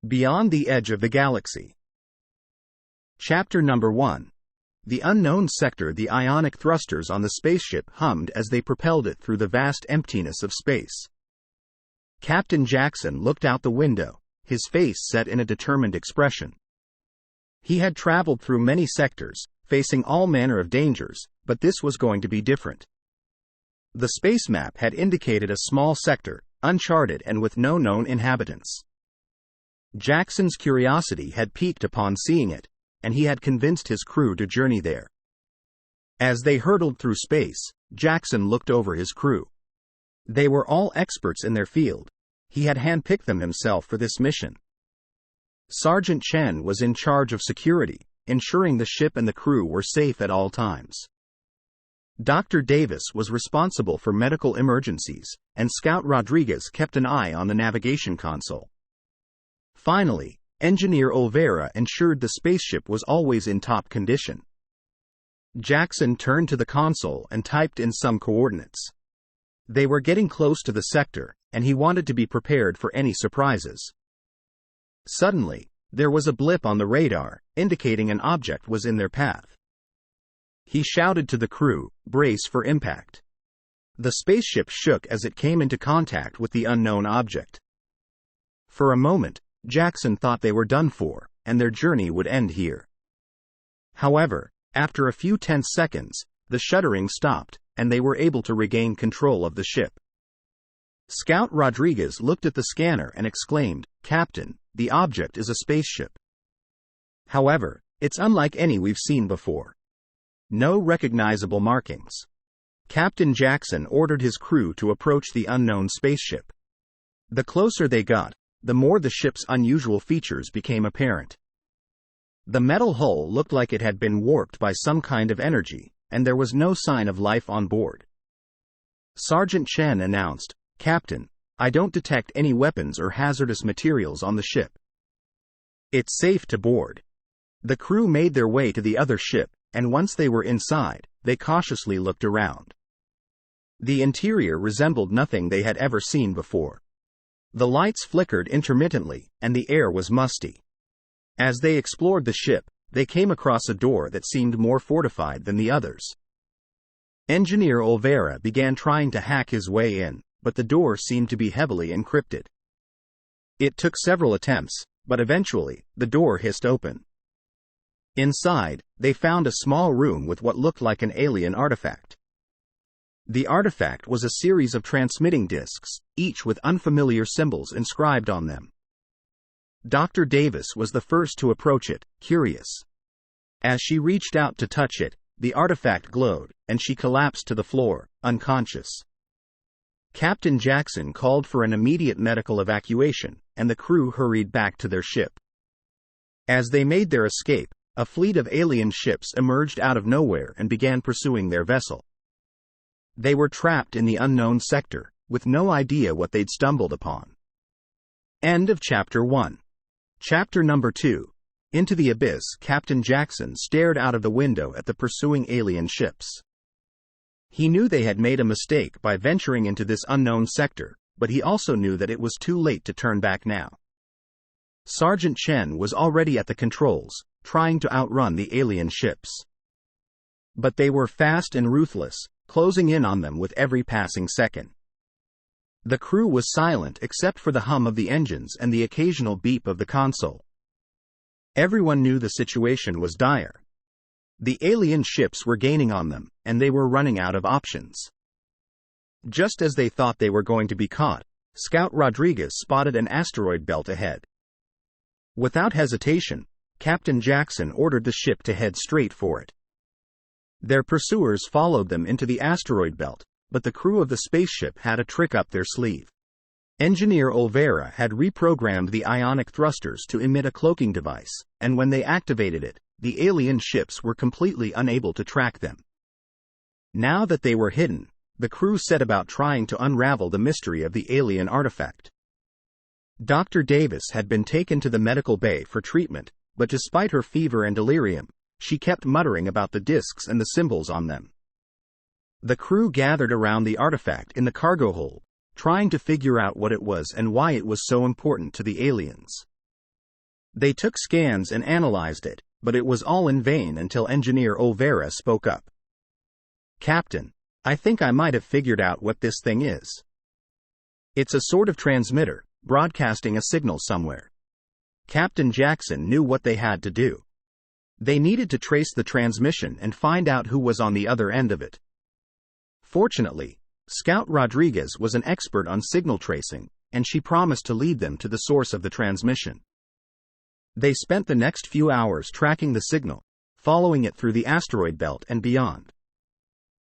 Beyond the Edge of the Galaxy. Chapter Number 1. The Unknown Sector. The ionic thrusters on the spaceship hummed as they propelled it through the vast emptiness of space. Captain Jackson looked out the window, his face set in a determined expression. He had traveled through many sectors, facing all manner of dangers, but this was going to be different. The space map had indicated a small sector, uncharted and with no known inhabitants. Jackson's curiosity had piqued upon seeing it, and he had convinced his crew to journey there. As they hurtled through space, Jackson looked over his crew. They were all experts in their field. He had handpicked them himself for this mission. Sergeant Chen was in charge of security, ensuring the ship and the crew were safe at all times. Dr. Davis was responsible for medical emergencies, and Scout Rodriguez kept an eye on the navigation console. Finally, Engineer Olvera ensured the spaceship was always in top condition. Jackson turned to the console and typed in some coordinates. They were getting close to the sector, and he wanted to be prepared for any surprises. Suddenly, there was a blip on the radar, indicating an object was in their path. He shouted to the crew, "Brace for impact." The spaceship shook as it came into contact with the unknown object. For a moment, Jackson thought they were done for, and their journey would end here. However, after a few tense seconds, the shuddering stopped, and they were able to regain control of the ship. Scout Rodriguez looked at the scanner and exclaimed, "Captain, the object is a spaceship. However, it's unlike any we've seen before. No recognizable markings." Captain Jackson ordered his crew to approach the unknown spaceship. The closer they got, the more the ship's unusual features became apparent. The metal hull looked like it had been warped by some kind of energy, and there was no sign of life on board. Sergeant Chen announced, "Captain, I don't detect any weapons or hazardous materials on the ship. It's safe to board." The crew made their way to the other ship, and once they were inside, they cautiously looked around. The interior resembled nothing they had ever seen before. The lights flickered intermittently, and the air was musty. As they explored the ship, they came across a door that seemed more fortified than the others. Engineer Olvera began trying to hack his way in, but the door seemed to be heavily encrypted. It took several attempts, but eventually, the door hissed open. Inside, they found a small room with what looked like an alien artifact. The artifact was a series of transmitting discs, each with unfamiliar symbols inscribed on them. Dr. Davis was the first to approach it, curious. As she reached out to touch it, the artifact glowed, and she collapsed to the floor, unconscious. Captain Jackson called for an immediate medical evacuation, and the crew hurried back to their ship. As they made their escape, a fleet of alien ships emerged out of nowhere and began pursuing their vessel. They were trapped in the unknown sector, with no idea what they'd stumbled upon. End of Chapter 1. Chapter Number 2. Into the Abyss. Captain Jackson stared out of the window at the pursuing alien ships. He knew they had made a mistake by venturing into this unknown sector, but he also knew that it was too late to turn back now. Sergeant Chen was already at the controls, trying to outrun the alien ships. But they were fast and ruthless, closing in on them with every passing second. The crew was silent except for the hum of the engines and the occasional beep of the console. Everyone knew the situation was dire. The alien ships were gaining on them, and they were running out of options. Just as they thought they were going to be caught, Scout Rodriguez spotted an asteroid belt ahead. Without hesitation, Captain Jackson ordered the ship to head straight for it. Their pursuers followed them into the asteroid belt, but the crew of the spaceship had a trick up their sleeve. Engineer Olvera had reprogrammed the ionic thrusters to emit a cloaking device, and when they activated it, the alien ships were completely unable to track them. Now that they were hidden, the crew set about trying to unravel the mystery of the alien artifact. Dr. Davis had been taken to the medical bay for treatment, but despite her fever and delirium, she kept muttering about the discs and the symbols on them. The crew gathered around the artifact in the cargo hold, trying to figure out what it was and why it was so important to the aliens. They took scans and analyzed it, but it was all in vain until Engineer Olvera spoke up. "Captain, I think I might have figured out what this thing is. It's a sort of transmitter, broadcasting a signal somewhere." Captain Jackson knew what they had to do. They needed to trace the transmission and find out who was on the other end of it. Fortunately, Scout Rodriguez was an expert on signal tracing, and she promised to lead them to the source of the transmission. They spent the next few hours tracking the signal, following it through the asteroid belt and beyond.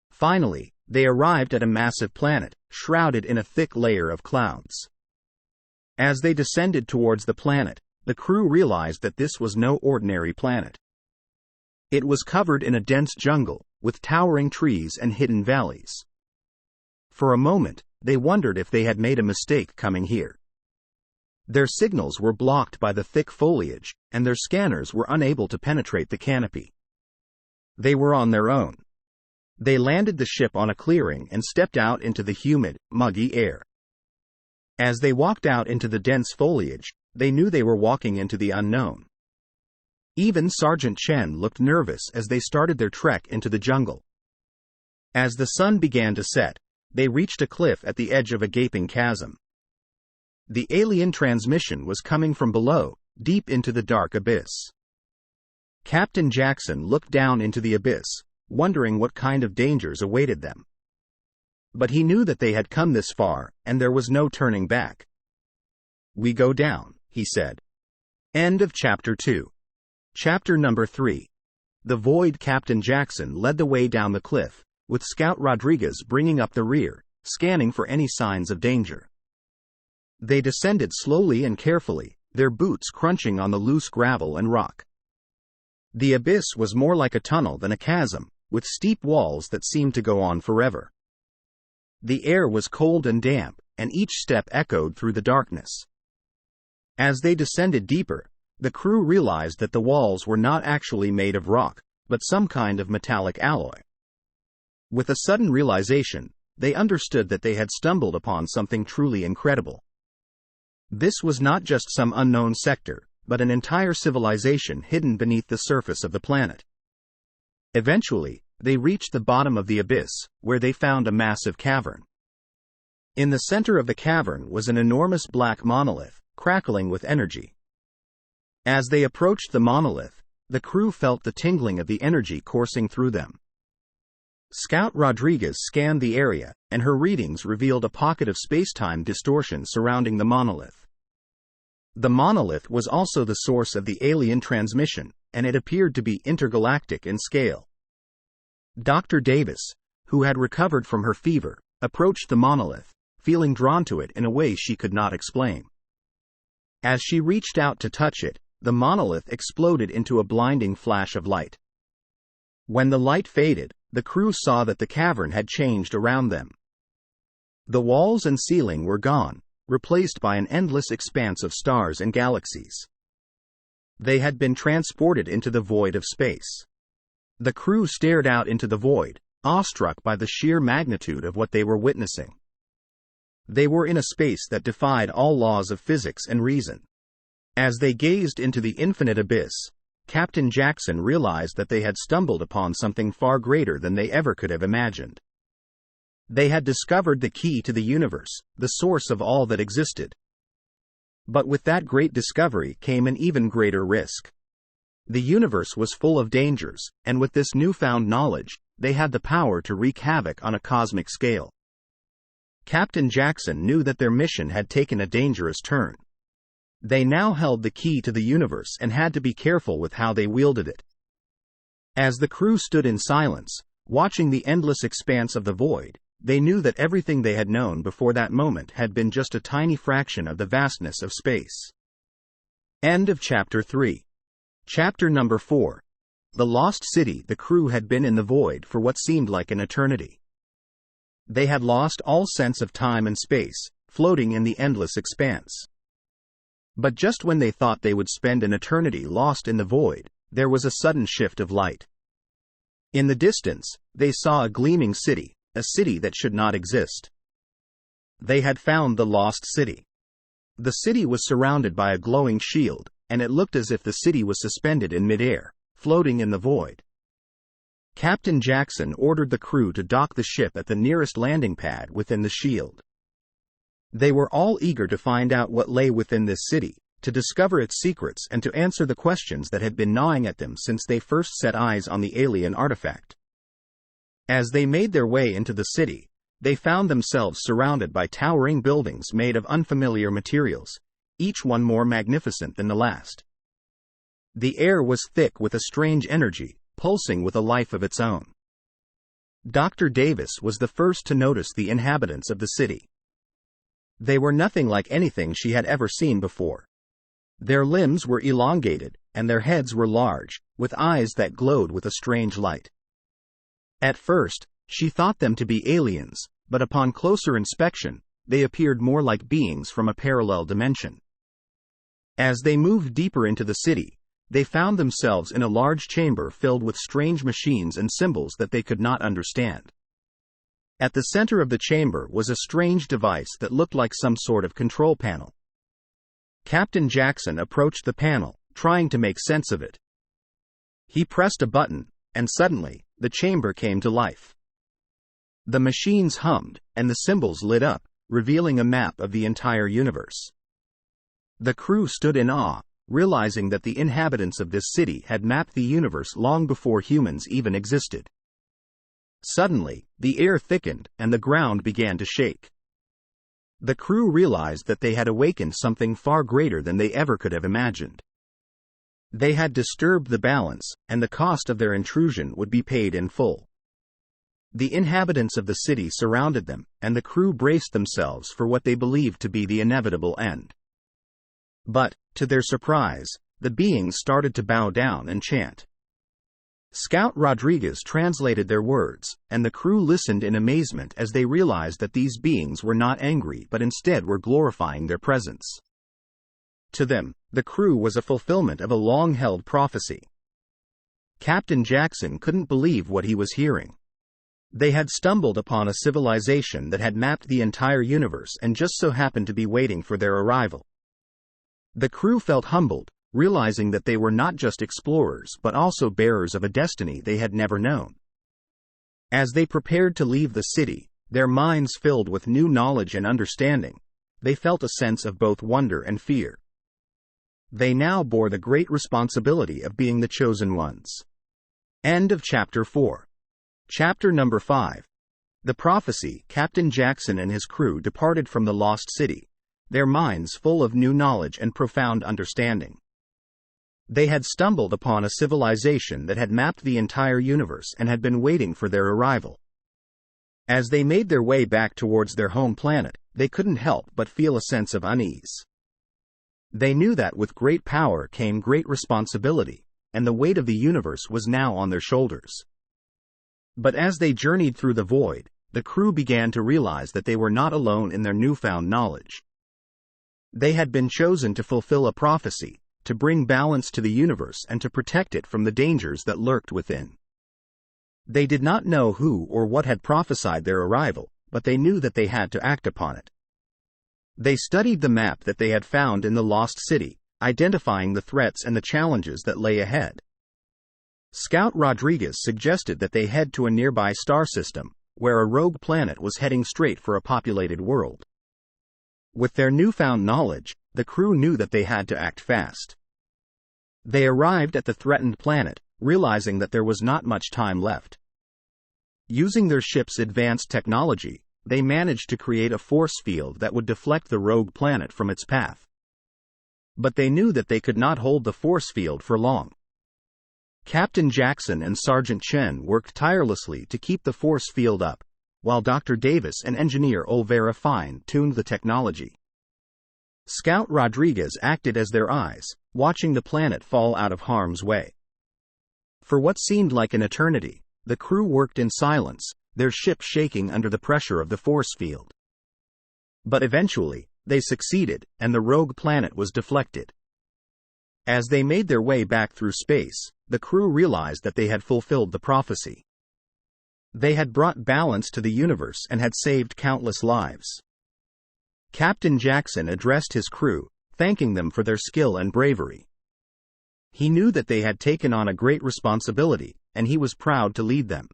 Finally, they arrived at a massive planet, shrouded in a thick layer of clouds. As they descended towards the planet, the crew realized that this was no ordinary planet. It was covered in a dense jungle, with towering trees and hidden valleys. For a moment, they wondered if they had made a mistake coming here. Their signals were blocked by the thick foliage, and their scanners were unable to penetrate the canopy. They were on their own. They landed the ship on a clearing and stepped out into the humid, muggy air. As they walked out into the dense foliage, they knew they were walking into the unknown. Even Sergeant Chen looked nervous as they started their trek into the jungle. As the sun began to set, they reached a cliff at the edge of a gaping chasm. The alien transmission was coming from below, deep into the dark abyss. Captain Jackson looked down into the abyss, wondering what kind of dangers awaited them. But he knew that they had come this far, and there was no turning back. "We go down," he said. End of Chapter 2. Chapter number 3. The Void. Captain Jackson led the way down the cliff, with Scout Rodriguez bringing up the rear, scanning for any signs of danger. They descended slowly and carefully, their boots crunching on the loose gravel and rock. The abyss was more like a tunnel than a chasm, with steep walls that seemed to go on forever. The air was cold and damp, and each step echoed through the darkness. As they descended deeper, the crew realized that the walls were not actually made of rock, but some kind of metallic alloy. With a sudden realization, they understood that they had stumbled upon something truly incredible. This was not just some unknown sector, but an entire civilization hidden beneath the surface of the planet. Eventually, they reached the bottom of the abyss, where they found a massive cavern. In the center of the cavern was an enormous black monolith, crackling with energy. As they approached the monolith, the crew felt the tingling of the energy coursing through them. Scout Rodriguez scanned the area, and her readings revealed a pocket of space-time distortion surrounding the monolith. The monolith was also the source of the alien transmission, and it appeared to be intergalactic in scale. Dr. Davis, who had recovered from her fever, approached the monolith, feeling drawn to it in a way she could not explain. As she reached out to touch it, the monolith exploded into a blinding flash of light. When the light faded, the crew saw that the cavern had changed around them. The walls and ceiling were gone, replaced by an endless expanse of stars and galaxies. They had been transported into the void of space. The crew stared out into the void, awestruck by the sheer magnitude of what they were witnessing. They were in a space that defied all laws of physics and reason. As they gazed into the infinite abyss, Captain Jackson realized that they had stumbled upon something far greater than they ever could have imagined. They had discovered the key to the universe, the source of all that existed. But with that great discovery came an even greater risk. The universe was full of dangers, and with this newfound knowledge, they had the power to wreak havoc on a cosmic scale. Captain Jackson knew that their mission had taken a dangerous turn. They now held the key to the universe and had to be careful with how they wielded it. As the crew stood in silence, watching the endless expanse of the void, they knew that everything they had known before that moment had been just a tiny fraction of the vastness of space. End of Chapter 3. Chapter number 4. The Lost City. The crew had been in the void for what seemed like an eternity. They had lost all sense of time and space, floating in the endless expanse. But just when they thought they would spend an eternity lost in the void, there was a sudden shift of light. In the distance, they saw a gleaming city, a city that should not exist. They had found the lost city. The city was surrounded by a glowing shield, and it looked as if the city was suspended in midair, floating in the void. Captain Jackson ordered the crew to dock the ship at the nearest landing pad within the shield. They were all eager to find out what lay within this city, to discover its secrets and to answer the questions that had been gnawing at them since they first set eyes on the alien artifact. As they made their way into the city, they found themselves surrounded by towering buildings made of unfamiliar materials, each one more magnificent than the last. The air was thick with a strange energy, pulsing with a life of its own. Dr. Davis was the first to notice the inhabitants of the city. They were nothing like anything she had ever seen before. Their limbs were elongated, and their heads were large, with eyes that glowed with a strange light. At first, she thought them to be aliens, but upon closer inspection, they appeared more like beings from a parallel dimension. As they moved deeper into the city, they found themselves in a large chamber filled with strange machines and symbols that they could not understand. At the center of the chamber was a strange device that looked like some sort of control panel. Captain Jackson approached the panel, trying to make sense of it. He pressed a button, and suddenly, the chamber came to life. The machines hummed, and the symbols lit up, revealing a map of the entire universe. The crew stood in awe, realizing that the inhabitants of this city had mapped the universe long before humans even existed. Suddenly, the air thickened, and the ground began to shake. The crew realized that they had awakened something far greater than they ever could have imagined. They had disturbed the balance, and the cost of their intrusion would be paid in full. The inhabitants of the city surrounded them, and the crew braced themselves for what they believed to be the inevitable end. But, to their surprise, the beings started to bow down and chant. Scout Rodriguez translated their words, and the crew listened in amazement as they realized that these beings were not angry but instead were glorifying their presence. To them, the crew was a fulfillment of a long-held prophecy. Captain Jackson couldn't believe what he was hearing. They had stumbled upon a civilization that had mapped the entire universe and just so happened to be waiting for their arrival. The crew felt humbled, realizing that they were not just explorers but also bearers of a destiny they had never known. As they prepared to leave the city, their minds filled with new knowledge and understanding, they felt a sense of both wonder and fear. They now bore the great responsibility of being the chosen ones. End of Chapter 4. Chapter number 5. The Prophecy. Captain Jackson and his crew departed from the lost city, their minds full of new knowledge and profound understanding. They had stumbled upon a civilization that had mapped the entire universe and had been waiting for their arrival. As they made their way back towards their home planet, they couldn't help but feel a sense of unease. They knew that with great power came great responsibility, and the weight of the universe was now on their shoulders. But as they journeyed through the void, the crew began to realize that they were not alone in their newfound knowledge. They had been chosen to fulfill a prophecy, to bring balance to the universe and to protect it from the dangers that lurked within. They did not know who or what had prophesied their arrival, but they knew that they had to act upon it. They studied the map that they had found in the lost city, identifying the threats and the challenges that lay ahead. Scout Rodriguez suggested that they head to a nearby star system, where a rogue planet was heading straight for a populated world. With their newfound knowledge, the crew knew that they had to act fast. They arrived at the threatened planet, realizing that there was not much time left. Using their ship's advanced technology, they managed to create a force field that would deflect the rogue planet from its path. But they knew that they could not hold the force field for long. Captain Jackson and Sergeant Chen worked tirelessly to keep the force field up, while Dr. Davis and Engineer Olvera fine-tuned the technology. Scout Rodriguez acted as their eyes, watching the planet fall out of harm's way. For what seemed like an eternity, the crew worked in silence, their ship shaking under the pressure of the force field. But eventually, they succeeded, and the rogue planet was deflected. As they made their way back through space, the crew realized that they had fulfilled the prophecy. They had brought balance to the universe and had saved countless lives. Captain Jackson addressed his crew, thanking them for their skill and bravery. He knew that they had taken on a great responsibility, and he was proud to lead them.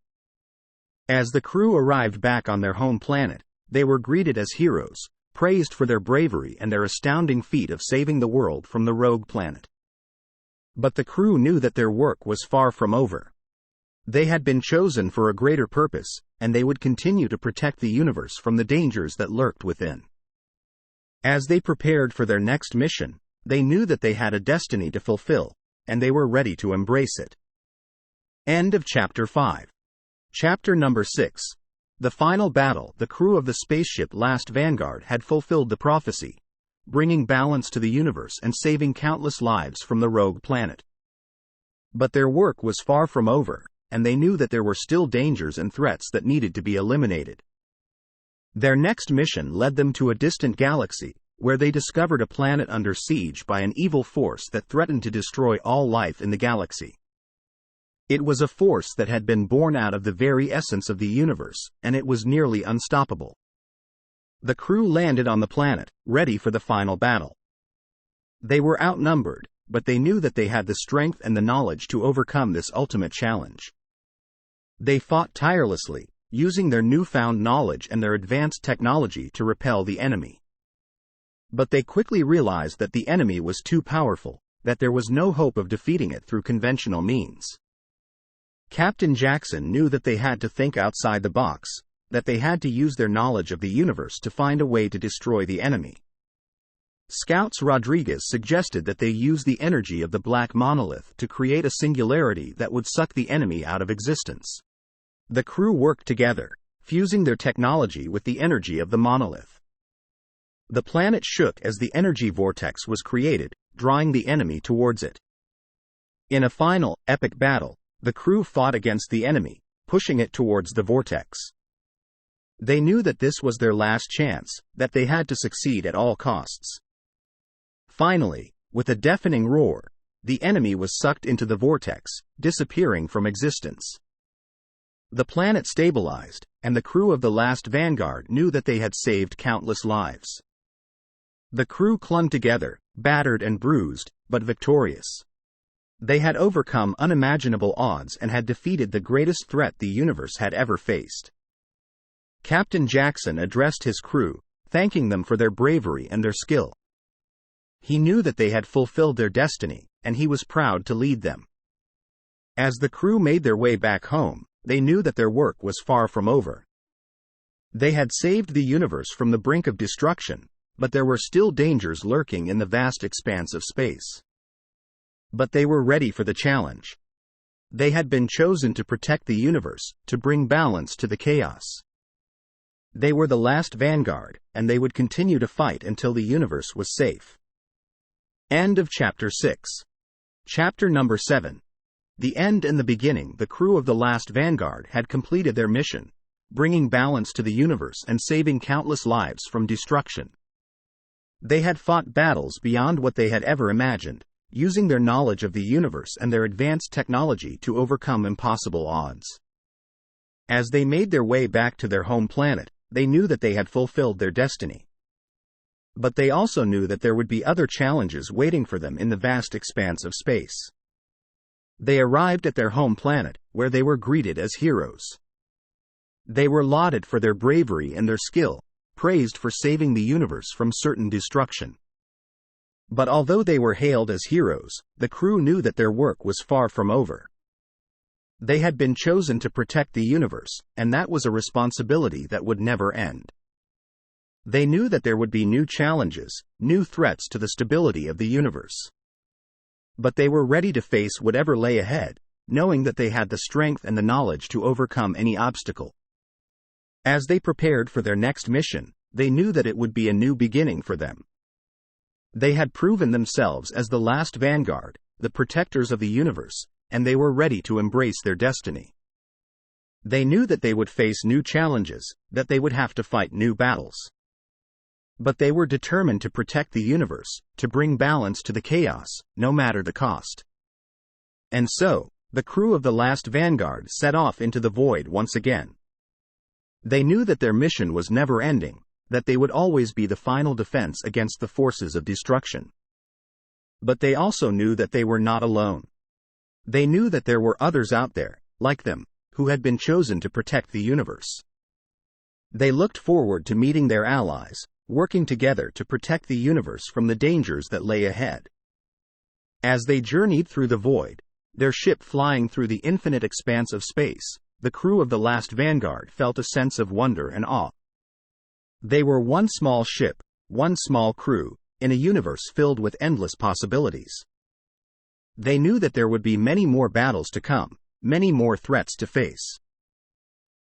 As the crew arrived back on their home planet, they were greeted as heroes, praised for their bravery and their astounding feat of saving the world from the rogue planet. But the crew knew that their work was far from over. They had been chosen for a greater purpose, and they would continue to protect the universe from the dangers that lurked within. As they prepared for their next mission, they knew that they had a destiny to fulfill, and they were ready to embrace it. End of Chapter 5. Chapter number 6. The final battle. The crew of the spaceship Last Vanguard had fulfilled the prophecy, bringing balance to the universe and saving countless lives from the rogue planet. But their work was far from over, and they knew that there were still dangers and threats that needed to be eliminated. Their next mission led them to a distant galaxy, where they discovered a planet under siege by an evil force that threatened to destroy all life in the galaxy. It was a force that had been born out of the very essence of the universe, and it was nearly unstoppable. The crew landed on the planet, ready for the final battle. They were outnumbered, but they knew that they had the strength and the knowledge to overcome this ultimate challenge. They fought tirelessly, using their newfound knowledge and their advanced technology to repel the enemy. But they quickly realized that the enemy was too powerful, that there was no hope of defeating it through conventional means. Captain Jackson knew that they had to think outside the box, that they had to use their knowledge of the universe to find a way to destroy the enemy. Scouts Rodriguez suggested that they use the energy of the black monolith to create a singularity that would suck the enemy out of existence. The crew worked together, fusing their technology with the energy of the monolith. The planet shook as the energy vortex was created, drawing the enemy towards it. In a final, epic battle, the crew fought against the enemy, pushing it towards the vortex. They knew that this was their last chance, that they had to succeed at all costs. Finally, with a deafening roar, the enemy was sucked into the vortex, disappearing from existence. The planet stabilized, and the crew of the Last Vanguard knew that they had saved countless lives. The crew clung together, battered and bruised, but victorious. They had overcome unimaginable odds and had defeated the greatest threat the universe had ever faced. Captain Jackson addressed his crew, thanking them for their bravery and their skill. He knew that they had fulfilled their destiny, and he was proud to lead them. As the crew made their way back home, they knew that their work was far from over. They had saved the universe from the brink of destruction, but there were still dangers lurking in the vast expanse of space. But they were ready for the challenge. They had been chosen to protect the universe, to bring balance to the chaos. They were the Last Vanguard, and they would continue to fight until the universe was safe. End of Chapter 6. Chapter number 7. The end and the beginning. The crew of the Last Vanguard had completed their mission, bringing balance to the universe and saving countless lives from destruction. They had fought battles beyond what they had ever imagined, using their knowledge of the universe and their advanced technology to overcome impossible odds. As they made their way back to their home planet, they knew that they had fulfilled their destiny. But they also knew that there would be other challenges waiting for them in the vast expanse of space. They arrived at their home planet, where they were greeted as heroes. They were lauded for their bravery and their skill, praised for saving the universe from certain destruction. But although they were hailed as heroes, the crew knew that their work was far from over. They had been chosen to protect the universe, and that was a responsibility that would never end. They knew that there would be new challenges, new threats to the stability of the universe. But they were ready to face whatever lay ahead, knowing that they had the strength and the knowledge to overcome any obstacle. As they prepared for their next mission, they knew that it would be a new beginning for them. They had proven themselves as the Last Vanguard, the protectors of the universe, and they were ready to embrace their destiny. They knew that they would face new challenges, that they would have to fight new battles. But they were determined to protect the universe, to bring balance to the chaos, no matter the cost. And so, the crew of the Last Vanguard set off into the void once again. They knew that their mission was never ending, that they would always be the final defense against the forces of destruction. But they also knew that they were not alone. They knew that there were others out there, like them, who had been chosen to protect the universe. They looked forward to meeting their allies, working together to protect the universe from the dangers that lay ahead. As they journeyed through the void, their ship flying through the infinite expanse of space, the crew of the last Vanguard felt a sense of wonder and awe. They were one small ship, one small crew, in a universe filled with endless possibilities. They knew that there would be many more battles to come, many more threats to face.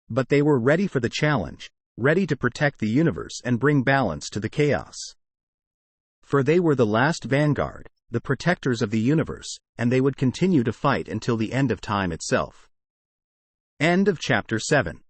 But they were ready for the challenge, ready to protect the universe and bring balance to the chaos. For they were the last Vanguard, the protectors of the universe, and they would continue to fight until the end of time itself. End of Chapter 7.